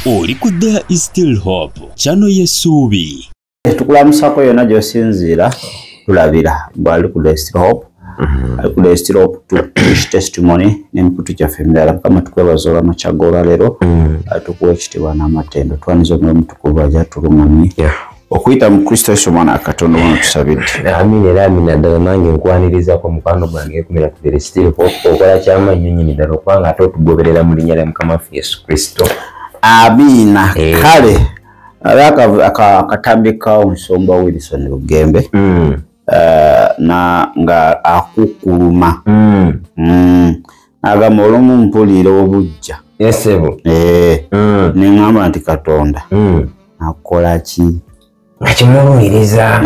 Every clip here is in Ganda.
Oli ku There Is Still Hope channel y'essuubi. Tukulamusako yonna gy'osinziira tulabira bw'ali ku There Is Still Hope. Ali ku There Is Still Hope tukulisha testimony n'emikutu gyaffe emirala. Mukama tukwebaza olw'amakyago olwaleero tukuwa ekitiibwa n'amatendo. Twaniza n'omutukuvu ajja tulungamye okuyita mu Kristo Yesu Omwana wa Katonda wano tusabidde. Amina era amina ddala nange nkwanirizaako mukwano gwange ekumira ku There Is Still Hope okola ky'amanyi nnyini ddala okubanga ate otugoberera mu linnya lya Mukama waffe Yesu Kristo. Amina. Kale akatambika omusomba Wilson Lugembe na nga akukuluma agamba olumu mpulira obujja yesebo neŋŋamba nti Katonda akola ki nga kimulumiriza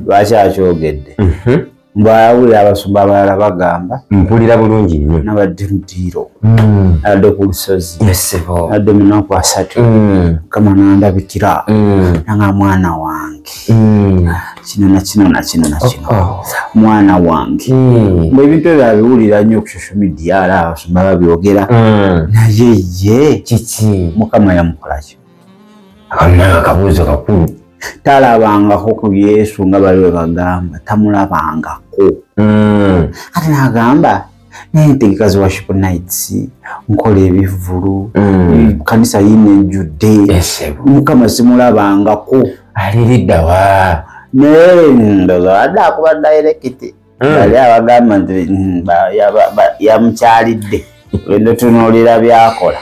lwaki akyogedde mbawulira abasumba abalala bagamba mpulira bulungi nnyo nabadde mutiiro adde ku lusozi yesebo adde munaku asatu Mukama nandabikira nanga mwana wange kino na kino na kino na kino mwana wange ebintu ebyo abiwulira nnyo ku social media ala abasumba babyogera naye ye kiki Mukama yamukolaki akamana akabuuzo kakulu talabangako ku Yesu nga bali we bagamba tamulabangako ate n'agamba nentegeka zi worship nights nkola ebivvulu kanisa yinejjudde Mukama simulabangako aliridda wa ndoza adde akuba direct bali abagamba nti yamukyalidde wendo tunuulira byakola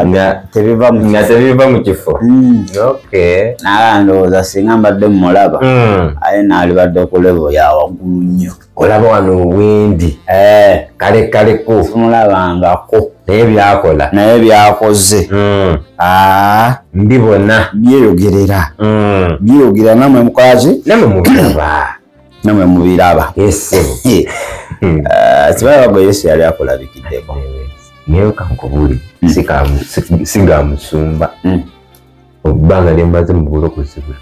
nga tebiva mu kifo nalandowooza singa mbadde mumulaba aye naalibadde ku levo ya waggulu nnyo olaba wano wendi kalekaleko simulabangako naye byakoze mbibona byeyogerera namwe mukolaki namwe mubiraba sibalabagwe Yesu yali akulabikiddeko naye kankubuli sigamusumba obbanga lyembaze mu bulokozi bwe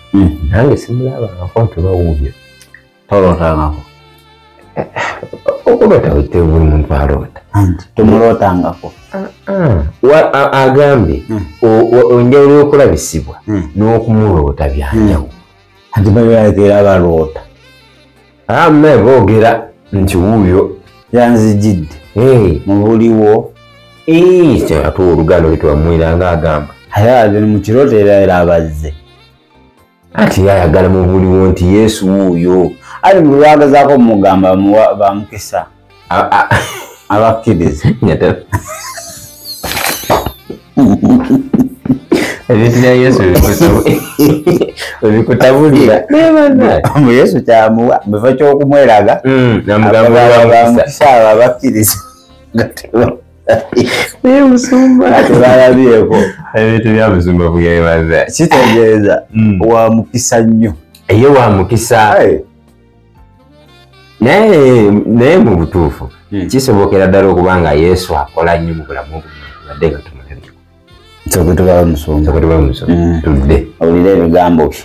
nange simulabangako nti bawuubye tolotangako okulota wete buli muntu alota tomulotangako agambye enjawulo y'okulabisibwa n'okumuloota byanjawulo anti babyagera baloota naye boogera nti wuuyo yanzijidde mu buliwo ate oluganda lwetwamwira ng'agamba ate mu kirooto era abazze ati yayagala mu buliwo nti Yesu wuuyo ali mu lwagazaako mugamba bamukisa abakkiriza ebintu bya Yesu ebikutabulira mu Yesu kyamuwa mu kifo ky'okumweraga bamukisa abo abakkiriza tebalabyeko ebintu bya musumba bweyebaza kitegeeza wa mukisa nnyo ye wa mukisa naye mu butuufu kisobokera ddala okubanga Yesu akola nnyo mu bulamu badde nga tumulabye tudde owulira ebigambo bye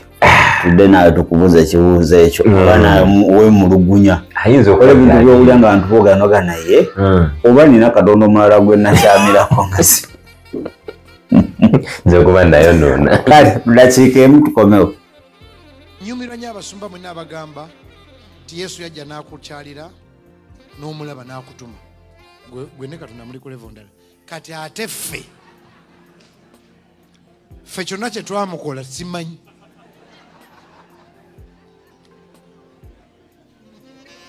tudde nawe tukubuza ekibuuzo ekyo oba nawe wemulugunya ayinza okola ebintu byowulira nga bantu booganoga naye oba nina Katonda omulala gwe nakyamirako nga si nze okuba nayo noona kale dakiika emu tukomewo. Nyumirwa nnyo abasumba mwenna abagamba nti Yesu yajja n'akukyalira n'omulaba n'akutuma gwe ne Katonda muli ku levo ndala kati ate ffe kyonna kye twamukola simanyi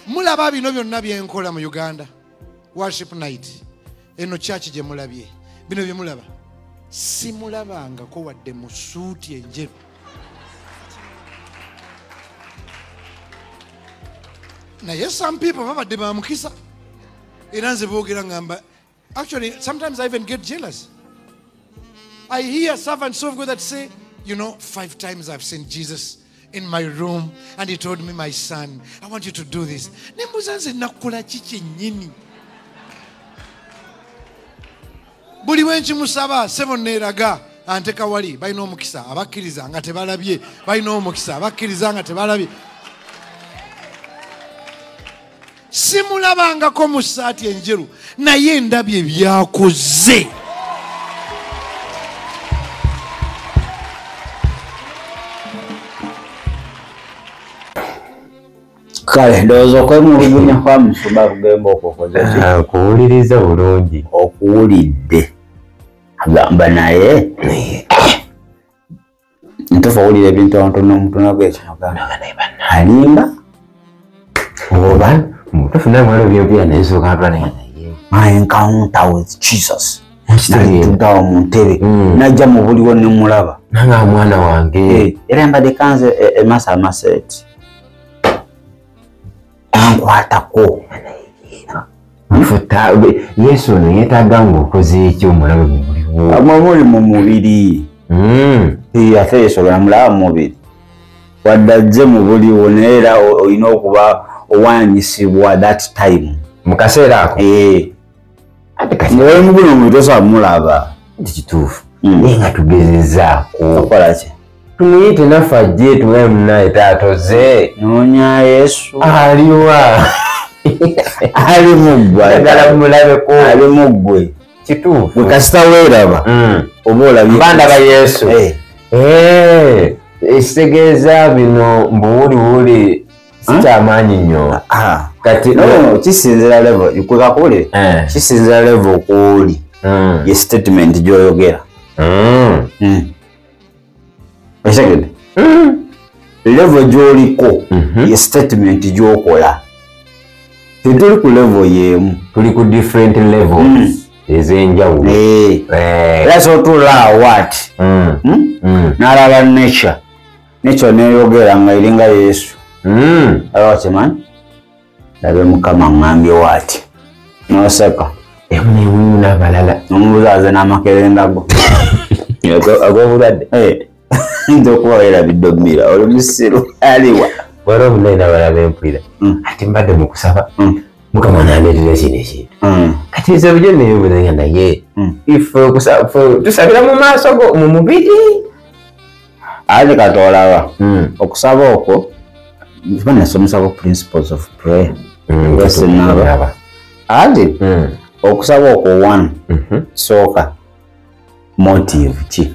mulaba bino byonna byenkola mu Uganda worship night eno church gye mulabye bino bye mulaba simulabangako wadde mu suuti enjeru naye some people babadde bamukisa era nze boogera ngamba actually sometimes I even get jealous. I hear servants of God that say, 5 times I've seen Jesus in my room and he told me, my son, I want you to do this. Nembuza nze nakola kiki nnyini buli wenkimusaba sebo neeraga anteka wali balina omukisa abakkiriza nga tebalabye balina omukisa abakkiriza nga tebalabye simulabangako mu ssaati enjeru naye ndabye byakoze kale ndowooza okwemulugunya kwa Musuba kugamba okwokoza kuwuliriza bulungi okuwulidde agamba naye ntufa owulira ebintu awantono omutono gwekinoga alimba oba tofuna mwalo byempya nayesoka atwana my encounter with Jesus nalitudawo mu ntebe najja mu buliwo ne mulaba nanga mwana wange era embadde kanze emasamaseti ankwatako mfuta Yesu ono yeetaaga ng'okoze ekyo omulabe mu buliwo amamuli mu mubiri ate Yesu olamulaba mu mubiri wadde ajje mu buliwo naye era olina okuba owaanyisibwa that time mu kaseera ako ngaoli muguli omubiri tosobola mulaba kituufu naye nga tugezezaako okolaki tumuyite naffe ajje tuwe munaye taatoze noonya Yesu aliwa ali muggwe agala mulabeko ali muggwe kituufu bwe kasita weeraba oba olabye bandaba Yesu ekitegeeza bino mbuwuliwuli sikyamaanyi nnyo kati kisinzira level kwekakule kisinzira level kuoli ye statement gyoyogera ekitegeede level gyoliko ye statement gyokola tetuli ku level yemu tuli ku different levels ez'enjawulo era sotulaawo ati n'alaba nature neyogera nga iringa Yesu abakimanyi labe Mukama ngambye waati noseka emuneemu n'abalala omubuzaaze n'amakerendago ag'obulwadde nza okuba weerabidde omira oli musiru aliwa wali omunaye n'abalala bempulira ati mbadde mu kusaba Mukama n'aleetera kino ekintu kati nze bujo neebuuza naye ife tusabira mu maaso go mu mubiri ate kati olaba okusaba okwo banasomesako principles of prayer naba ate okusaba okwo one sooka motive ki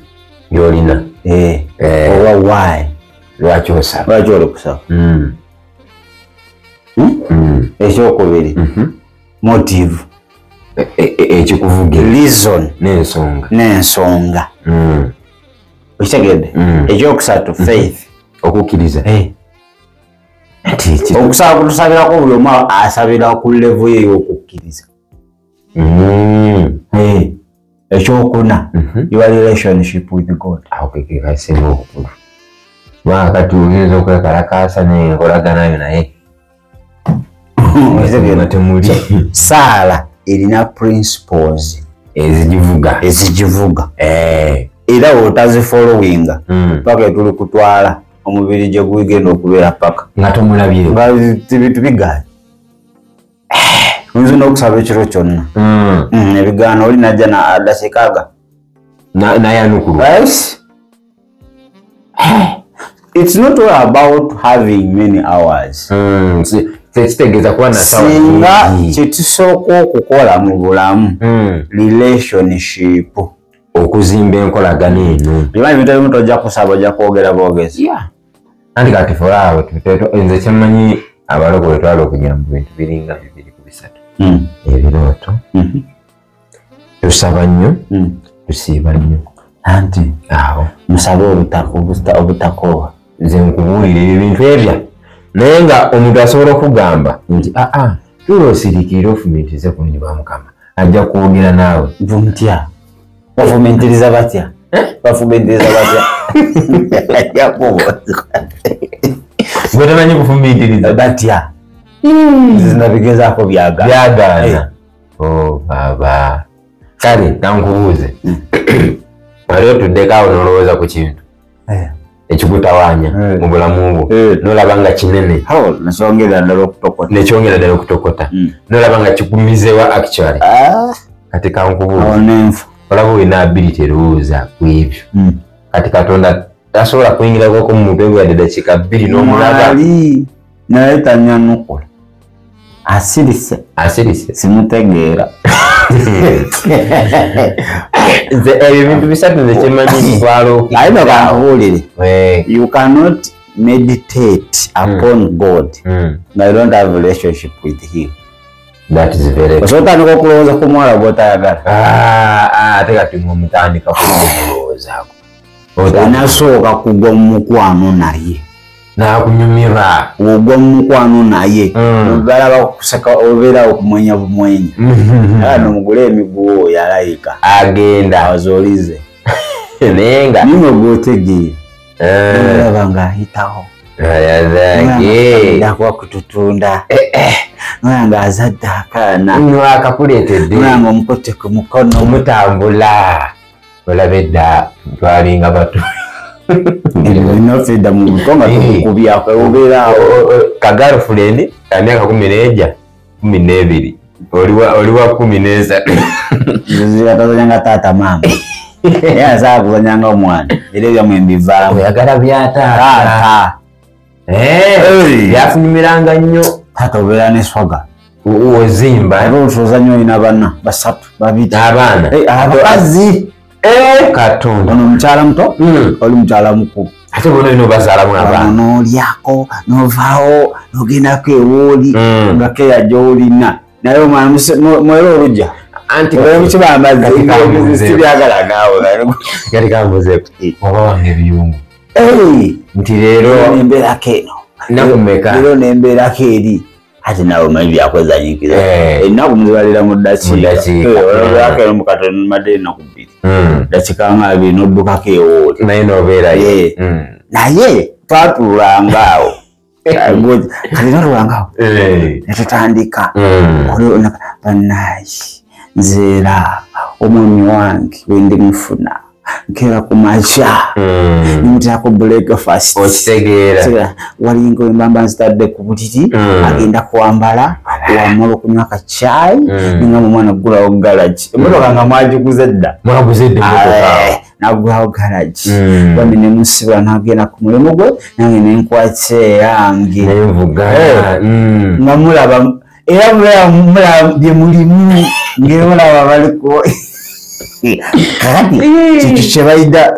gyolina oba why lwaki osaba lwaki oli kusaba ekyokubiri motive ekikuvugira reason n'ensonga okitegedde ekyokusatu faith okukkiriza okusaba kutusabirako buli omu asabira ku level ye y'okukkiriza ekyokuna your relationship with God awo kekekasinga obukulu kubanga kati oyinza okwekalakaasa n'enkolaganayo naye temuli saala erina principles ezigivuga era otazifollowinga paka etuli kutwala omubiri gye gugenda okubeera paka nga tomulabire nga bintu bigaanye oyinza n'okusaba ekiro kyonna ebigaana oli najja addakiikaaga nayanukulu it's not all about having many hours tekitegeeza kuba singa kyetusooka okukola mu bulamu relationship okuzimba enkolagana eno bimanyi bintu ebimu tojja kusaba ojja kwogera bwogezi anti kati folaawe nze kyemmanyi abaloko wetwala okugira mu bintu biringa 2-3 ebirooto tusaba nnyo tusiiba nnyo anti awo musabe obutakoowa nze nkubuulira ebintu ebyo naye nga omuntu asobola okugamba nti tuloosiriikirira ofumintirize ku nnyumba Mukama ajja kwogera naawe ntya bafumentiriza batya gwe tamanyi kufumitiriza batya zinabigezaako byagaana baba kale kankubuuze wali otuddeko awo nolowooza ku kintu ekikutawaanya mu bulamu bwo nolaba nga kinene nekyongera ddala okutokota nolaba nga kikumizewa actually kati kankubuuze olaba olina ability erowooza ku ebyo kati Katonda tasobola kuyingirako mu muntu ebwadde dakiika 2 n'omulaga naye tanyanukola asirise simutegeera ebyo bintu bisatu nze kyemmanyi bitwalo ayina kankubuulire you cannot meditate upon God, I don't have a relationship with him. That is very true. Otandika okulowooza ku muwala gw'otayagala. Ate kati mutandika kulowooza. Onasooka kugwa mu mukwano naye. N'akunyumira. Ogwa mu mukwano naye. Balaba kuseka obeera okumwenya bumwenya. Ano mugule emiguwo yalayika. Agenda. Azoolize. Nenga. Nino gw'otegeera. Olaba ng'ayitaho. Ndakwa kututunda. Nga azadde akaana. Akakuleetedde. Nga omukote ku mukono. Omutambula. Olabe dda twalinga bato. Inofida mu butonga tukubyako obeera ka-girlfriend ka myaka 11 12 oliwa 13. Ziyatazanyanga taata mama. Yaza kuzanyanga omwana. Era bya mwembivaamu. Oyagala bya taata. Yafunyumiranga nnyo. Taata obeera ne swaga. Ozimba. Era osoza nnyo olina bana basatu babiri. Abaana. Abakazi. Katonda. Ono mukyala muto, oli mukyala mukulu. Ate bona ino bazaalamu abaana. N'olyako, n'ovaawo, n'ogendako ewooli, nga keya gy'olina. Naye omwana mwera olujja. Anti olw'ekibambazi sibyagala naawe. Kati kambuzeeko. Oba wange ebiyungu. Nti leero nembeerako eno. Nakumeka. Leero nembeerako eri. Ate nawe omanyi byakwezanyiikira. Ennaku muzibalira mu ddakiika. Olabirako eno mu katono madde ennaku bbiri. Dakiika nga abiri n'oddukako ewooli. Naye n'obeerayo. Naye twatuulanga awo. Kati natulanga awo. Ne tutandika. Bannaayi nzeera omwami wange wendi mufuna. Nkera ku makya. Nimutako breakfast. Okitegeera. Walinga embamba nzitadde ku buliri. Agenda kwambala. Wamala okunywa akacaayi. Ninga mu mwana gulawo garage. Emmotoka nga mwagiguze dda. Mwaguze dda emmotoka. Nagulawo garage. Bambi ne musibula n'agenda ku mulimu gwe. Nange ne nkwatira eyange. Nenvuga. Nga mulaba. Era mulaba bye mulimu. Ngera mulaba baliko. Kakati kyebayita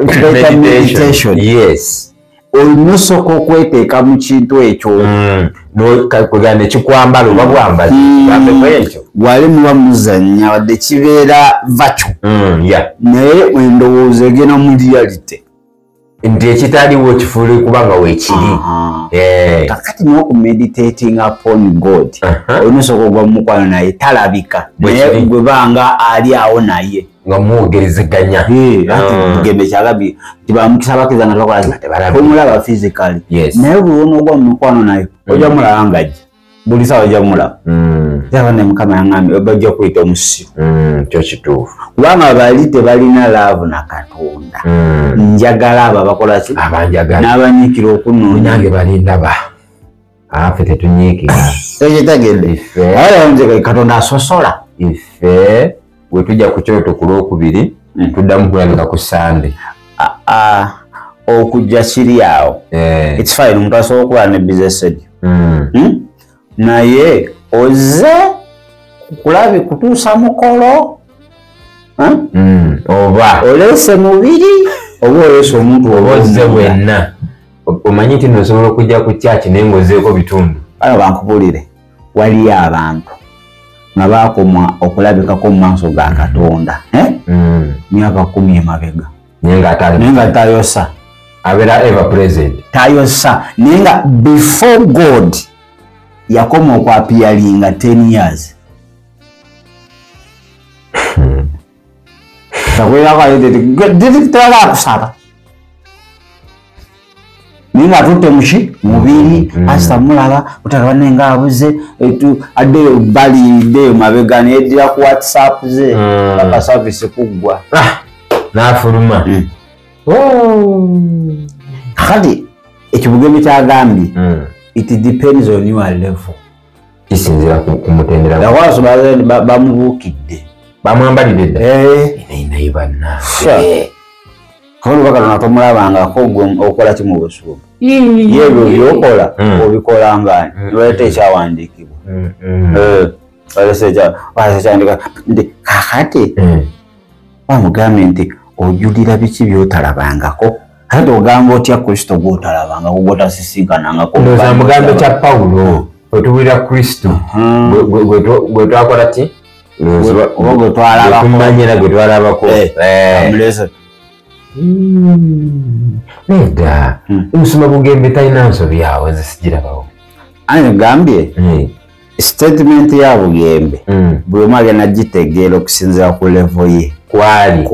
meditation. Yes. Olusoka okweteeka mu kintu ekyo. Kugenda ekikwambala oba bwambazi. Ekyo. Wali muba muzannya wadde kibeera virtual. Naye endowooza egenda mu reality. Nti ekitaliwo kifuule kubanga weekiri. Kakati n'okumeditating upon God. Olusoka ogwa mu mukwano naye talabika. Naye gwe banga ali awo naye. Nga mwogerezeganya. Gembe kyagabi tibamukisa bakiza nga twakola omulaba physically. Naye buli ogwa mu mukwano naye ojja mulaba ngajja. Buli sawa ojja mulaba. Yaba ne mukama yangambe obajja kuyita omusiru. Kyo kituufu. Kubanga bali tebalina laavu na Katonda. Njagala abo abakola ki? Abanjagala. N'abanyiikira okunoonya. Nange balindaba. Ffe tetunyiikira. Ekitegedde. Ayo Katonda asosola. Ife we tujja ku kyoto ku Lwokubiri tuddamu kulabika ku Sande. Okujja kiri awo. It's fine omuntu asobola okuba ne business edyo. Naye oze kulabi kutuusa mukolo oba oleese mubiri oba oleese omuntu oboze bwenna. Omanyi nti nosobola okujja ku church naye ng'ozeeko bitundu. Ano bankubulire waliyo abantu nga baakoma okulabikako mu maaso ga Katonda myaka 10 emabega naye nga tayosa abeera ever present tayosa naye nga before God yakoma okwapiyalinga 10 years. Takwera kusaba ninga atutte muki mubiri asita mulaba utalaba nenga abuze addeyo baliddeyo mabega neyeddira ku WhatsApp ze paka service kuggwa n'afuluma. Kati ekibugembe kyagambye it depends on your level. Kisinzira ku mutendera. Yakwaso bamubuukidde bamwambalidde dda. Naye bannange Kolo bakana tomulabanga ko okola kimu busubu. Yebyo byokola obikola ngani. Lwete kyawandikibwa. Waleseja ndi kakati. Bamugambe nti ojulira biki byotalabangako Kati ogamba otya Kristo gwotalabanga kugota sisinkana ko ndoza mugambo kya Paulo otubira Kristo gwe twakola ti gwe twalaba kumanyira gwe twalabako neda usoma bugembe talina nsobi yawe zisijirabawo ane gambye statement ya bugembe buli omu agenda gitegeera okusinziira ku level ye kwali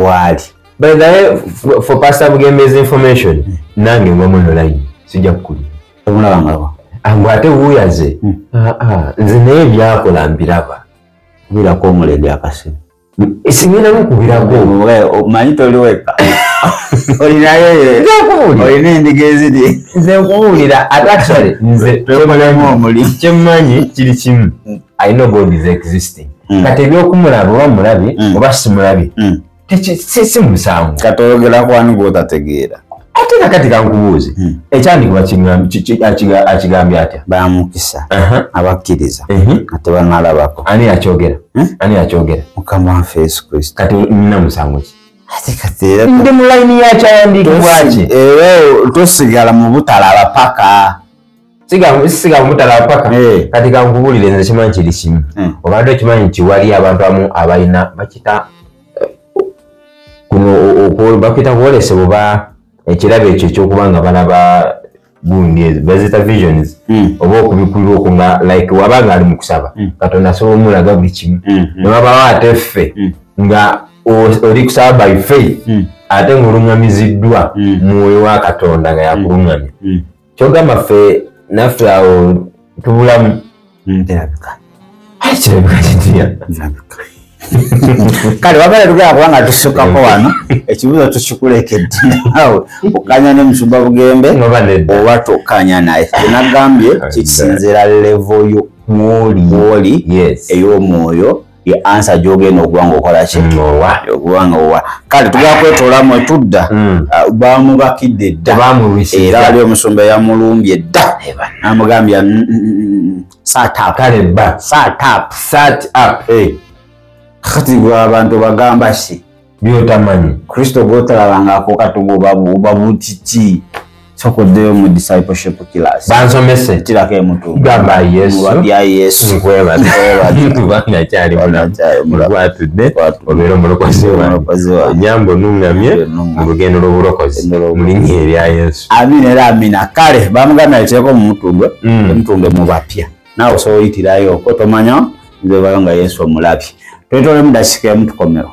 by the way for Pastor Bugembe's information nange ngoma no line sijja kukuli omulabangabo angu ate wuyaze nze naye byakola mbiraba kubirako omulege akasimu esingenda mukubirako omanyi toliweka olinayo olina endiga eziri nze nkubuulira ate actually nze tokolemu omuli kyemmanyi kiri kimu I know God is existing kati ebyokumulaba oba mulabi oba simulabi si musango kati oyogera kwani gwotategeera ate nakati kankubuuze ekyandikuba akigambye atya bamukisa abakkiriza ate banalabako ani yakyogera mukama waffe Yesu Kristo kati nina musango ki ate kati era ndi mu layini yakyayandiikibwaki tosigala mu butalaba paka siga mutalaba paka kati kankubuulire nze kimanyi kiri kimu obadde okimanyi nti wali abantu amu abalina bakita kuno bakita kuolesebwa oba ekirabo ekyo ekyokubanga balaba gundi bazita visions oba okubikulira oku nga like wabanga ali mu kusaba Katonda asobola omulaga buli kimu newabawo ate ffe nga oli kusaba by faith ate ng'oluŋŋamiziddwa mwoyo wa Katonda nga yakuluŋŋamya kyogamba ffe naffe awo tubulamu terabika kirabika kitya kale wabale tugenda kubanga tusukako wano ekibuuzo tukikulekedde nawe okanya ne Musumba Bugembe oba tokkanya naye nagambye kisinziira level yo mwoli ey'omwoyo ye answer gy'ogenda okuba ng'okola ki okuba nga owa kale tugenda kwetoolamu etudda bamubakidde dda era wali Omusumba yamulumbye dda namugambye sat up kati gwe abantu bagamba si byotamanyi Kristo gwotalabangako katugo oba butiki sokoddeyo mu discipleship class bansomese kirako emutundu gamba Yesu bya Yesu nkwebaza kyali mulwatudde obeera omulokozi wa nyambo nungamye mu lugendo lw'obulokozi mu linnya erya Yesu amina era amina kale bamugambye aliteeko mu mutundwe emutunde mu bapya naawe osobola oyitirayo okwo tomanya nze bayo nga Yesu omulabye twetole mudasika emutukomero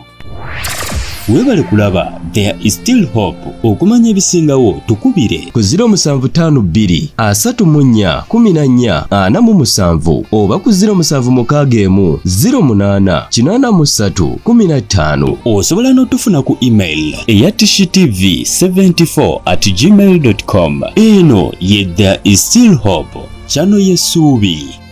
webale kulaba There is Still Hope okumanya ebisingawo tukubire ku 0752 34 14 47 oba ku 0761 08 83 15 osobola n'otufuna ku email eya tishitv74@gmail.com eno ye There is Still Hope channel y'essuubi.